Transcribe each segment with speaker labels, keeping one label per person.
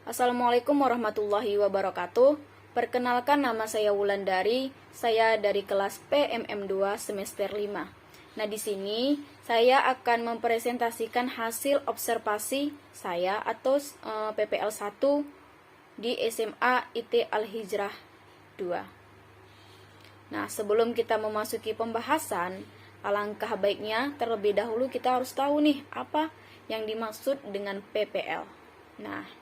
Speaker 1: Assalamualaikum warahmatullahi wabarakatuh. Perkenalkan, nama saya Wulandari. Saya dari kelas PMM2 semester 5. Nah, di sini saya akan mempresentasikan hasil observasi saya atau PPL 1 di SMA IT Al-Hijrah 2. Nah, sebelum kita memasuki pembahasan, alangkah baiknya terlebih dahulu kita harus tahu nih apa yang dimaksud dengan PPL. Nah,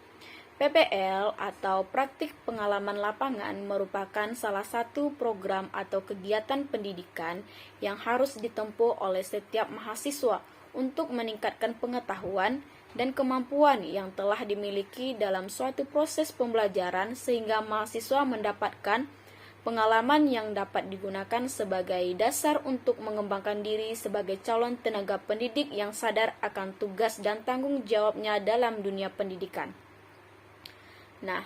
Speaker 1: PPL atau Praktik Pengalaman Lapangan merupakan salah satu program atau kegiatan pendidikan yang harus ditempuh oleh setiap mahasiswa untuk meningkatkan pengetahuan dan kemampuan yang telah dimiliki dalam suatu proses pembelajaran sehingga mahasiswa mendapatkan pengalaman yang dapat digunakan sebagai dasar untuk mengembangkan diri sebagai calon tenaga pendidik yang sadar akan tugas dan tanggung jawabnya dalam dunia pendidikan. Nah,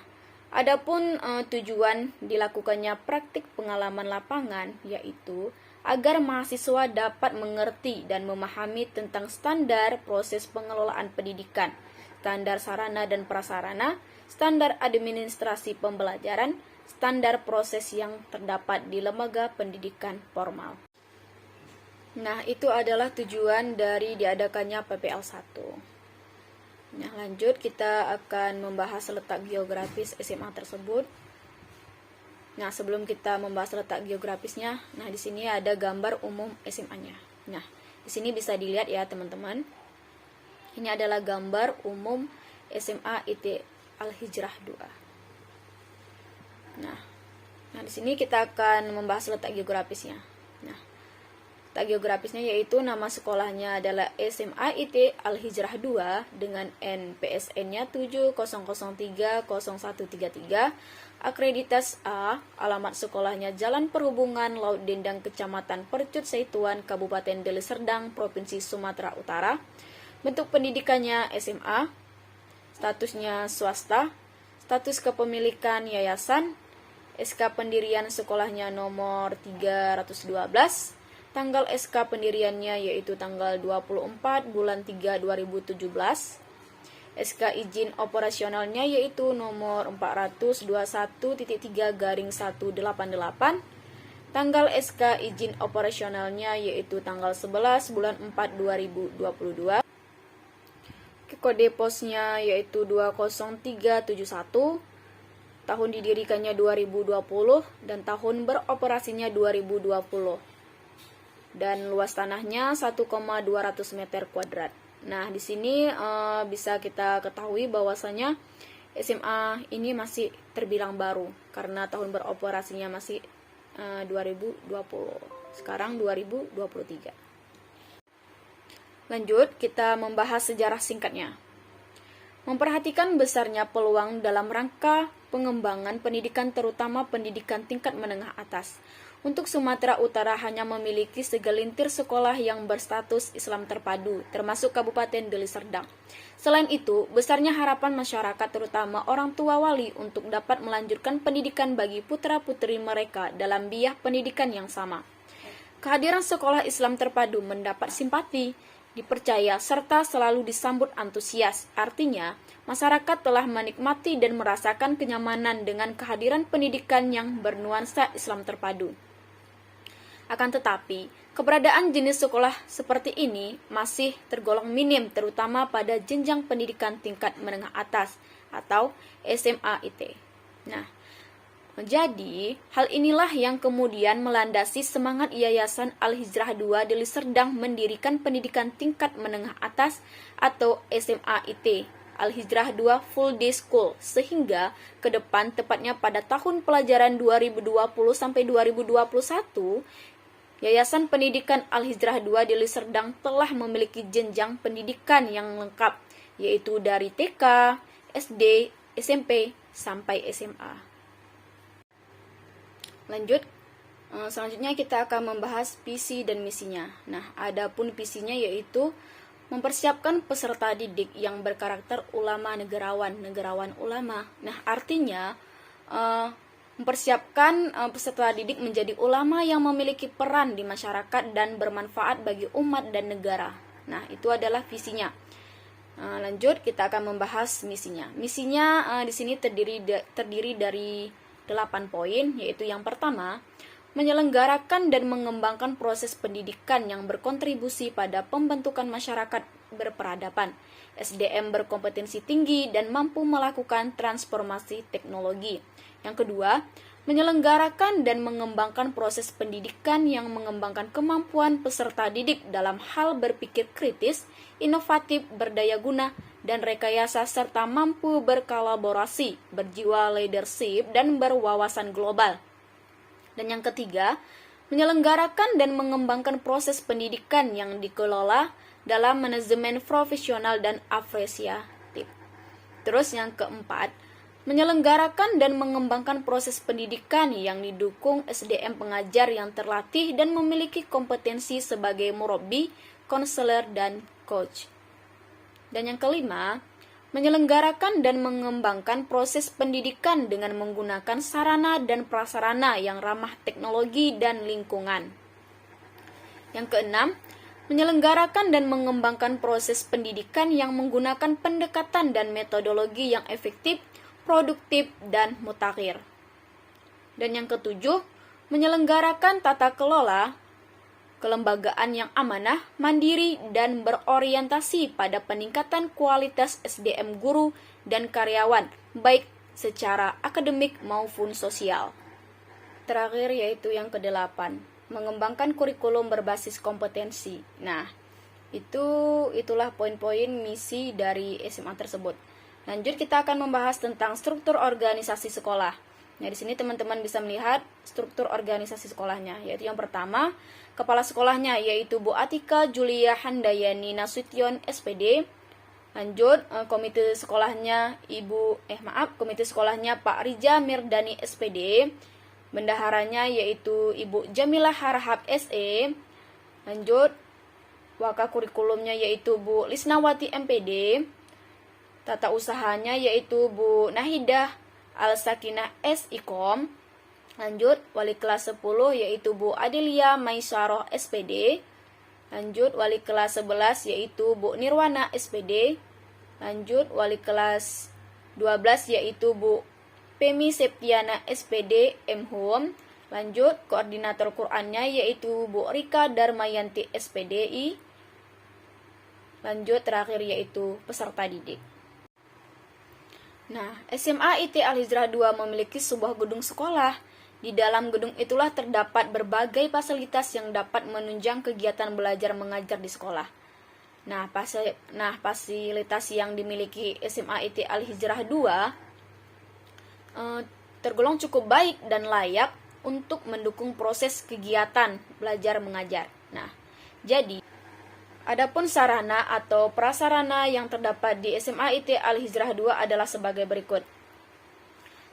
Speaker 1: adapun tujuan dilakukannya praktik pengalaman lapangan yaitu agar mahasiswa dapat mengerti dan memahami tentang standar proses pengelolaan pendidikan, standar sarana dan prasarana, standar administrasi pembelajaran, standar proses yang terdapat di lembaga pendidikan formal. Nah, itu adalah tujuan dari diadakannya PPL 1. Nah, lanjut kita akan membahas letak geografis SMA tersebut. Nah, sebelum kita membahas letak geografisnya, nah di sini ada gambar umum SMA-nya. Nah, di sini bisa dilihat ya, teman-teman. Ini adalah gambar umum SMA IT Al-Hijrah 2. Nah, di sini kita akan membahas letak geografisnya. Nah, letak geografisnya yaitu nama sekolahnya adalah SMA IT Al-Hijrah 2 dengan NPSN-nya 700300133, akreditas A, alamat sekolahnya Jalan Perhubungan Laut Dendang, Kecamatan Percut Seituan, Kabupaten Deli Serdang, Provinsi Sumatera Utara. Bentuk pendidikannya SMA, statusnya swasta, status kepemilikan yayasan, SK pendirian sekolahnya nomor 312, tanggal SK pendiriannya yaitu tanggal 24 bulan 3 2017, SK izin operasionalnya yaitu nomor 421.3/188, tanggal SK izin operasionalnya yaitu tanggal 11 bulan 4 2022, kode posnya yaitu 20371, tahun didirikannya 2020 dan tahun beroperasinya 2020. Dan luas tanahnya 1,200 meter kuadrat. Nah, di sini bisa kita ketahui bahwasanya SMA ini masih terbilang baru karena tahun beroperasinya masih 2020. Sekarang 2023. Lanjut, kita membahas sejarah singkatnya. Memperhatikan besarnya peluang dalam rangka pengembangan pendidikan terutama pendidikan tingkat menengah atas. Untuk Sumatera Utara hanya memiliki segelintir sekolah yang berstatus Islam terpadu, termasuk Kabupaten Deli Serdang. Selain itu, besarnya harapan masyarakat terutama orang tua wali untuk dapat melanjutkan pendidikan bagi putra-putri mereka dalam biah pendidikan yang sama. Kehadiran sekolah Islam terpadu mendapat simpati, dipercaya, serta selalu disambut antusias. Artinya, masyarakat telah menikmati dan merasakan kenyamanan dengan kehadiran pendidikan yang bernuansa Islam terpadu. Akan tetapi, keberadaan jenis sekolah seperti ini masih tergolong minim terutama pada jenjang pendidikan tingkat menengah atas atau SMA IT. Nah, jadi, hal inilah yang kemudian melandasi semangat Yayasan Al-Hijrah 2 Deli Serdang mendirikan pendidikan tingkat menengah atas atau SMA IT Al-Hijrah 2 Full Day School, sehingga ke depan tepatnya pada tahun pelajaran 2020 sampai 2021, Yayasan Pendidikan Al-Hijrah 2 Deli Serdang telah memiliki jenjang pendidikan yang lengkap, yaitu dari TK, SD, SMP, sampai SMA. Lanjut, selanjutnya kita akan membahas visi dan misinya. Nah, adapun visinya yaitu mempersiapkan peserta didik yang berkarakter ulama negarawan ulama. Nah, artinya mempersiapkan peserta didik menjadi ulama yang memiliki peran di masyarakat dan bermanfaat bagi umat dan negara. Nah, itu adalah visinya. Lanjut, kita akan membahas misinya. Misinya di sini terdiri dari 8 poin, yaitu yang pertama, menyelenggarakan dan mengembangkan proses pendidikan yang berkontribusi pada pembentukan masyarakat berperadaban, SDM berkompetensi tinggi dan mampu melakukan transformasi teknologi. Yang kedua, menyelenggarakan dan mengembangkan proses pendidikan yang mengembangkan kemampuan peserta didik dalam hal berpikir kritis, inovatif, berdaya guna, dan rekayasa serta mampu berkolaborasi, berjiwa leadership, dan berwawasan global. Dan yang ketiga, menyelenggarakan dan mengembangkan proses pendidikan yang dikelola dalam manajemen profesional dan apresiatif. Terus yang keempat, menyelenggarakan dan mengembangkan proses pendidikan yang didukung SDM pengajar yang terlatih dan memiliki kompetensi sebagai murabbi, konselor, dan coach. Dan yang kelima, menyelenggarakan dan mengembangkan proses pendidikan dengan menggunakan sarana dan prasarana yang ramah teknologi dan lingkungan. Yang keenam, menyelenggarakan dan mengembangkan proses pendidikan yang menggunakan pendekatan dan metodologi yang efektif, produktif, dan mutakhir. Dan yang ketujuh, menyelenggarakan tata kelola kelembagaan yang amanah, mandiri, dan berorientasi pada peningkatan kualitas SDM guru dan karyawan, baik secara akademik maupun sosial. Terakhir yaitu yang kedelapan, mengembangkan kurikulum berbasis kompetensi. Nah, itulah poin-poin misi dari SMA tersebut. Lanjut, kita akan membahas tentang struktur organisasi sekolah. Nah, di sini teman-teman bisa melihat struktur organisasi sekolahnya, yaitu yang pertama, kepala sekolahnya yaitu Bu Atika Julia Handayani Nasution SPD. Lanjut, komite sekolahnya komite sekolahnya Pak Rija Mirdani SPD. Bendaharanya yaitu Ibu Jamilah Harahap SE. Lanjut, waka kurikulumnya yaitu Bu Lisnawati MPD. Tata usahanya yaitu Bu Nahidah Al-Sakinah S.Ikom. Lanjut, wali kelas 10 yaitu Bu Adelia Maisaroh SPD. Lanjut, wali kelas 11 yaitu Bu Nirwana SPD. Lanjut, wali kelas 12 yaitu Bu Pemi Septiana SPD M.Hum. Lanjut, koordinator Qur'annya yaitu Bu Rika Darmayanti SPDI. Lanjut, terakhir yaitu peserta didik. Nah, SMA IT Al-Hijrah 2 memiliki sebuah gedung sekolah. Di dalam gedung itulah terdapat berbagai fasilitas yang dapat menunjang kegiatan belajar mengajar di sekolah. Nah, fasilitas yang dimiliki SMA IT Al-Hijrah 2 tergolong cukup baik dan layak untuk mendukung proses kegiatan belajar mengajar. Nah, jadi adapun sarana atau prasarana yang terdapat di SMA IT Al-Hijrah 2 adalah sebagai berikut.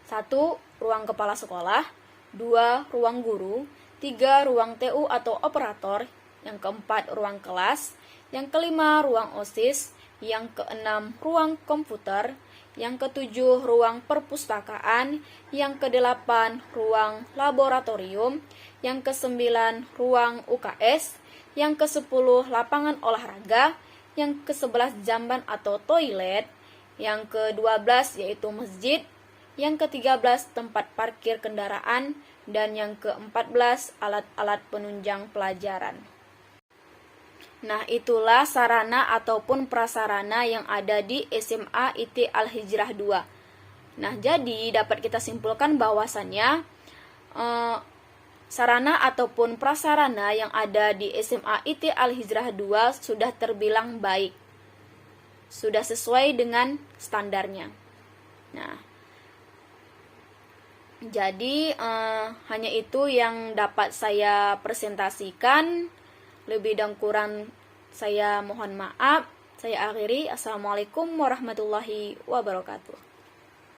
Speaker 1: 1. Ruang kepala sekolah. 2. Ruang guru. 3. Ruang TU atau operator. Yang keempat, ruang kelas. Yang kelima, ruang OSIS. Yang keenam, ruang komputer. Yang ketujuh, ruang perpustakaan. Yang kedelapan, ruang laboratorium. Yang kesembilan, ruang UKS. Yang ke-10 lapangan olahraga, yang ke-11 jamban atau toilet, yang ke-12 yaitu masjid, yang ke-13 tempat parkir kendaraan, dan yang ke-14 alat-alat penunjang pelajaran. Nah, itulah sarana ataupun prasarana yang ada di SMA IT Al-Hijrah 2. Nah, jadi dapat kita simpulkan bahwasannya sarana ataupun prasarana yang ada di SMA IT Al-Hijrah 2 sudah terbilang baik. Sudah sesuai dengan standarnya. Nah, jadi hanya itu yang dapat saya presentasikan. Lebih dan kurang saya mohon maaf. Saya akhiri. Assalamualaikum warahmatullahi wabarakatuh.